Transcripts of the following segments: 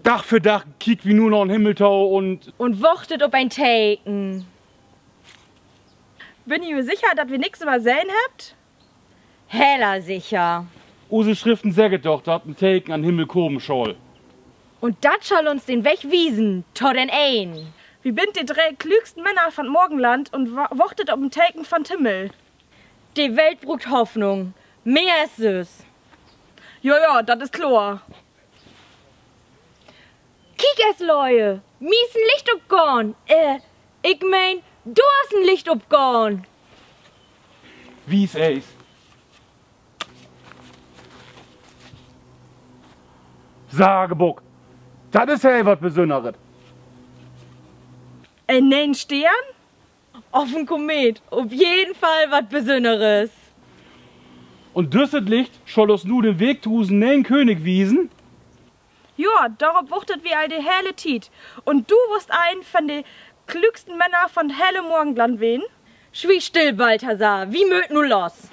Dach für Dach kiek wie nur noch ein Himmeltau und wartet ob ein Taken. Bin ich mir sicher, dass wir nichts übersehen habt? Heller sicher. use Schriften säget doch, dat ein Taken an Himmel kommen soll. Und dat soll uns den Weg wiesen, tot den ein. Wir sind die drei klügsten Männer von Morgenland und wartet ob ein Taken von Himmel. Die Welt brucht Hoffnung. Mehr ist es. Ja, das ist klar. Kiek es, Leute. Mies ein Licht obgorn. Ich mein, du hast ein Licht obgorn. Wie's eis? Sagebuck, das ist hey wat Besonderes. Ein neuen Stern? Auf ein Komet. Auf jeden Fall was Besonderes. Und düsset Licht soll uns nu den Weg tusen neuen König wiesen? Ja, darauf wuchtet wir all die helle Tiet. Und du wirst ein von den klügsten Männer von helle Morgenland wen? Schwie still, Balthasar. Wie mögt nu los?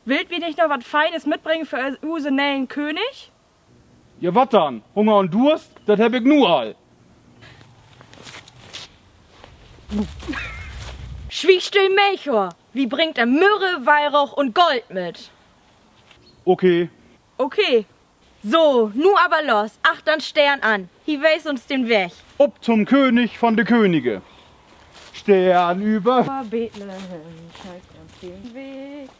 Willt wir nicht noch was Feines mitbringen für unseren neuen König? Ja, wat dann? Hunger und Durst? Das hab ich nu all. Schwie still, Melchior. Wie bringt er Myrrhe, Weihrauch und Gold mit? Okay. Okay. So, nu aber los. Acht an Stern an. Hier weis uns den Weg. Ob zum König von de Könige. Stern über Bethlehem, zeigt uns den Weg.